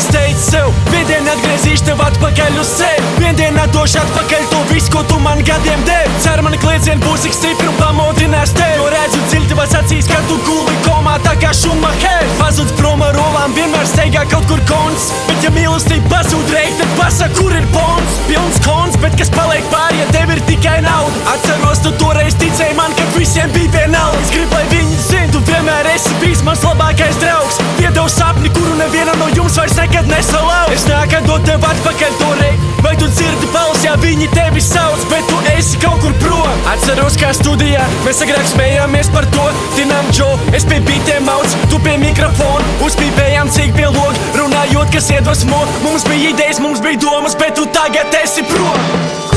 es teicu sev, viendien atgriezīšu tev atpakaļ uz sevi. Viendien atdošu atpakaļ to visu, ko tu man gadiem devi. Ceru, mani kliecieni būs tik stipri un pamodinās tevi. Jo redzu dziļi tavās acīs, kad tu guli komā tā kā Schumacher. Pazudz prom ar olām, vienmēr steigā kaut kur kons. Bet ja mīlestība pazūd reik, tad pasaka, kur ir pons. Pilns kons, bet kas paliek pāri, ja tev ir tikai nauda. Atceros, tu toreiz ticēji man, kad visiem bija vienalga. Es gribu, lai viņi zin, tu vienmēr esi bijis mans labākais draugs. Piedevu sapni, kuru nevienam no jums vairs nekad nesalau. Es nāku dot tev atpakaļ to reik. Vai tu dzirdi balsi, ja viņi tevi sauc, bet tu esi kaut kur prom. Atceros, kā studijā mēs agrāk smējāmies par to. Tinām Džo, es pie bitiem mauc, tu pie mikrofona. Uzpīpējām cik pie log, runājot, kas iedvesmo. Mums bija idejas, mums bija domas, bet tu tagad esi prom.